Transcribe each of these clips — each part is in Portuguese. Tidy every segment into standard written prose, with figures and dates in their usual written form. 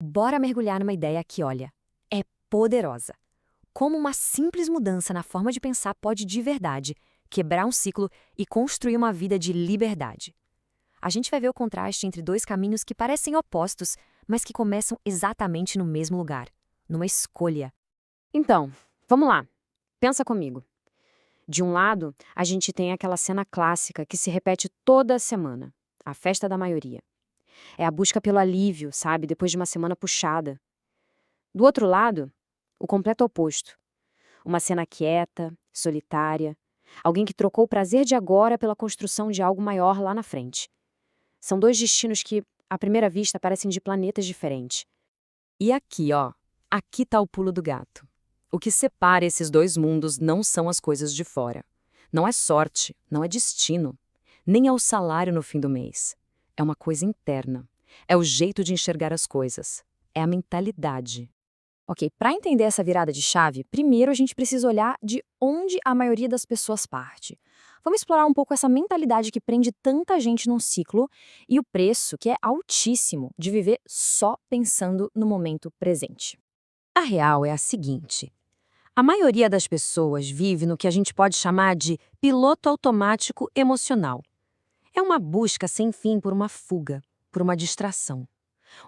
Bora mergulhar numa ideia que, olha, é poderosa. Como uma simples mudança na forma de pensar pode de verdade quebrar um ciclo e construir uma vida de liberdade. A gente vai ver o contraste entre dois caminhos que parecem opostos, mas que começam exatamente no mesmo lugar, numa escolha. Então, vamos lá. Pensa comigo. De um lado, a gente tem aquela cena clássica que se repete toda semana, a festa da maioria. É a busca pelo alívio, sabe, depois de uma semana puxada. Do outro lado, o completo oposto. Uma cena quieta, solitária, alguém que trocou o prazer de agora pela construção de algo maior lá na frente. São dois destinos que, à primeira vista, parecem de planetas diferentes. E aqui, ó, aqui tá o pulo do gato. O que separa esses dois mundos não são as coisas de fora. Não é sorte, não é destino, nem é o salário no fim do mês. É uma coisa interna. É o jeito de enxergar as coisas. É a mentalidade. Ok, para entender essa virada de chave, primeiro a gente precisa olhar de onde a maioria das pessoas parte. Vamos explorar um pouco essa mentalidade que prende tanta gente num ciclo e o preço, que é altíssimo, de viver só pensando no momento presente. A real é a seguinte: a maioria das pessoas vive no que a gente pode chamar de piloto automático emocional. É uma busca sem fim por uma fuga, por uma distração.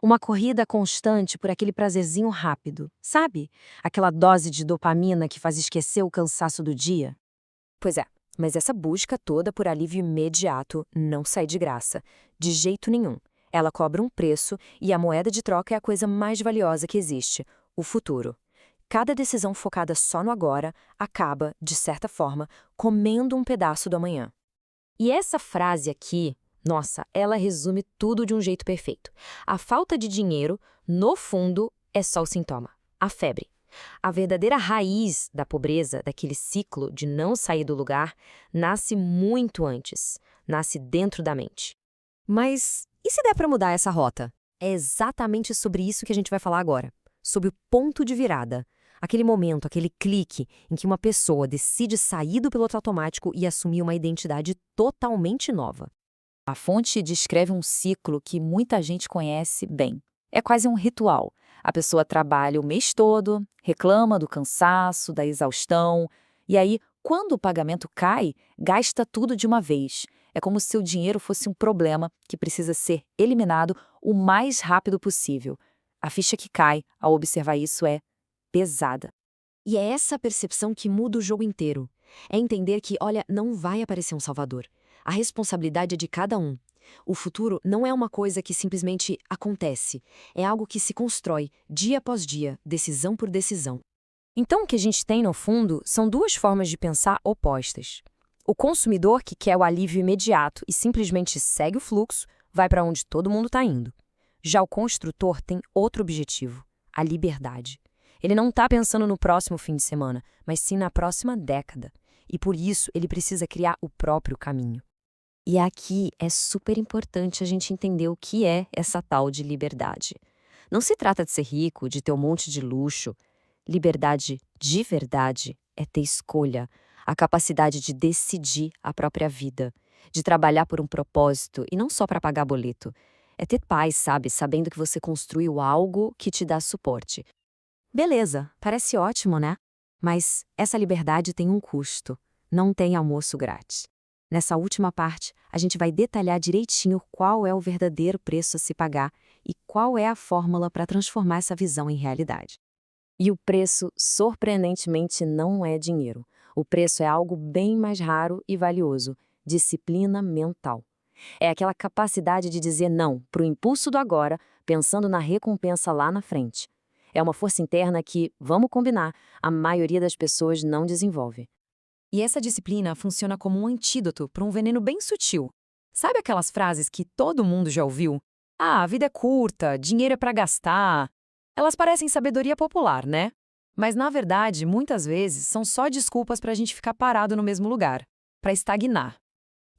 Uma corrida constante por aquele prazerzinho rápido, sabe? Aquela dose de dopamina que faz esquecer o cansaço do dia. Pois é, mas essa busca toda por alívio imediato não sai de graça, de jeito nenhum. Ela cobra um preço e a moeda de troca é a coisa mais valiosa que existe, o futuro. Cada decisão focada só no agora acaba, de certa forma, comendo um pedaço do amanhã. E essa frase aqui, nossa, ela resume tudo de um jeito perfeito. A falta de dinheiro, no fundo, é só o sintoma, a febre. A verdadeira raiz da pobreza, daquele ciclo de não sair do lugar, nasce muito antes, nasce dentro da mente. Mas e se der para mudar essa rota? É exatamente sobre isso que a gente vai falar agora, sobre o ponto de virada. Aquele momento, aquele clique em que uma pessoa decide sair do piloto automático e assumir uma identidade totalmente nova. A fonte descreve um ciclo que muita gente conhece bem. É quase um ritual. A pessoa trabalha o mês todo, reclama do cansaço, da exaustão, e aí, quando o pagamento cai, gasta tudo de uma vez. É como se o dinheiro fosse um problema que precisa ser eliminado o mais rápido possível. A ficha que cai ao observar isso é pesada. E é essa percepção que muda o jogo inteiro. É entender que, olha, não vai aparecer um salvador. A responsabilidade é de cada um. O futuro não é uma coisa que simplesmente acontece. É algo que se constrói, dia após dia, decisão por decisão. Então, o que a gente tem, no fundo, são duas formas de pensar opostas. O consumidor, que quer o alívio imediato e simplesmente segue o fluxo, vai para onde todo mundo está indo. Já o construtor tem outro objetivo, a liberdade. Ele não está pensando no próximo fim de semana, mas sim na próxima década. E por isso ele precisa criar o próprio caminho. E aqui é super importante a gente entender o que é essa tal de liberdade. Não se trata de ser rico, de ter um monte de luxo. Liberdade de verdade é ter escolha, a capacidade de decidir a própria vida, de trabalhar por um propósito e não só para pagar boleto. É ter paz, sabe? Sabendo que você construiu algo que te dá suporte. Beleza, parece ótimo, né? Mas essa liberdade tem um custo. Não tem almoço grátis. Nessa última parte, a gente vai detalhar direitinho qual é o verdadeiro preço a se pagar e qual é a fórmula para transformar essa visão em realidade. E o preço, surpreendentemente, não é dinheiro. O preço é algo bem mais raro e valioso: disciplina mental. É aquela capacidade de dizer não para o impulso do agora, pensando na recompensa lá na frente. É uma força interna que, vamos combinar, a maioria das pessoas não desenvolve. E essa disciplina funciona como um antídoto para um veneno bem sutil. Sabe aquelas frases que todo mundo já ouviu? Ah, a vida é curta, dinheiro é para gastar. Elas parecem sabedoria popular, né? Mas, na verdade, muitas vezes são só desculpas para a gente ficar parado no mesmo lugar, para estagnar.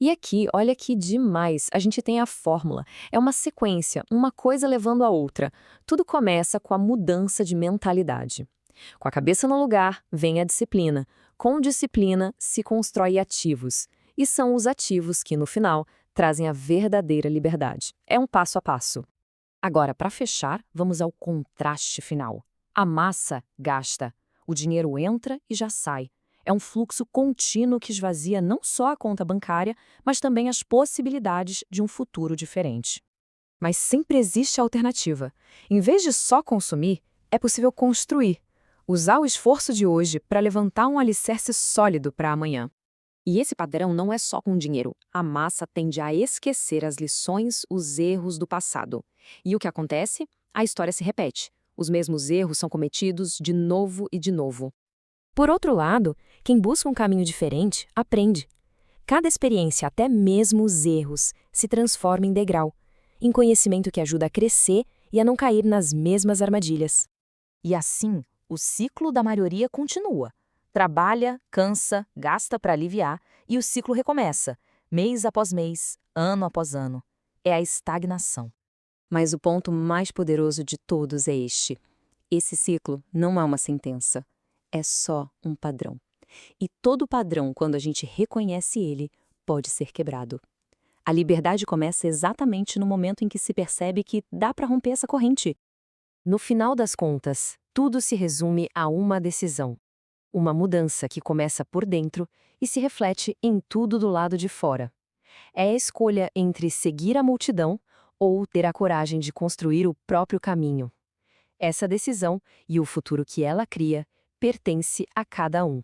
E aqui, olha que demais, a gente tem a fórmula. É uma sequência, uma coisa levando a outra. Tudo começa com a mudança de mentalidade. Com a cabeça no lugar, vem a disciplina. Com disciplina, se constrói ativos. E são os ativos que, no final, trazem a verdadeira liberdade. É um passo a passo. Agora, para fechar, vamos ao contraste final. A massa gasta. O dinheiro entra e já sai. É um fluxo contínuo que esvazia não só a conta bancária, mas também as possibilidades de um futuro diferente. Mas sempre existe a alternativa. Em vez de só consumir, é possível construir. Usar o esforço de hoje para levantar um alicerce sólido para amanhã. E esse padrão não é só com dinheiro. A massa tende a esquecer as lições, os erros do passado. E o que acontece? A história se repete. Os mesmos erros são cometidos de novo e de novo. Por outro lado, quem busca um caminho diferente, aprende. Cada experiência, até mesmo os erros, se transforma em degrau, em conhecimento que ajuda a crescer e a não cair nas mesmas armadilhas. E assim, o ciclo da maioria continua. Trabalha, cansa, gasta para aliviar e o ciclo recomeça, mês após mês, ano após ano. É a estagnação. Mas o ponto mais poderoso de todos é este. Esse ciclo não é uma sentença. É só um padrão. E todo padrão, quando a gente reconhece ele, pode ser quebrado. A liberdade começa exatamente no momento em que se percebe que dá para romper essa corrente. No final das contas, tudo se resume a uma decisão. Uma mudança que começa por dentro e se reflete em tudo do lado de fora. É a escolha entre seguir a multidão ou ter a coragem de construir o próprio caminho. Essa decisão e o futuro que ela cria pertence a cada um.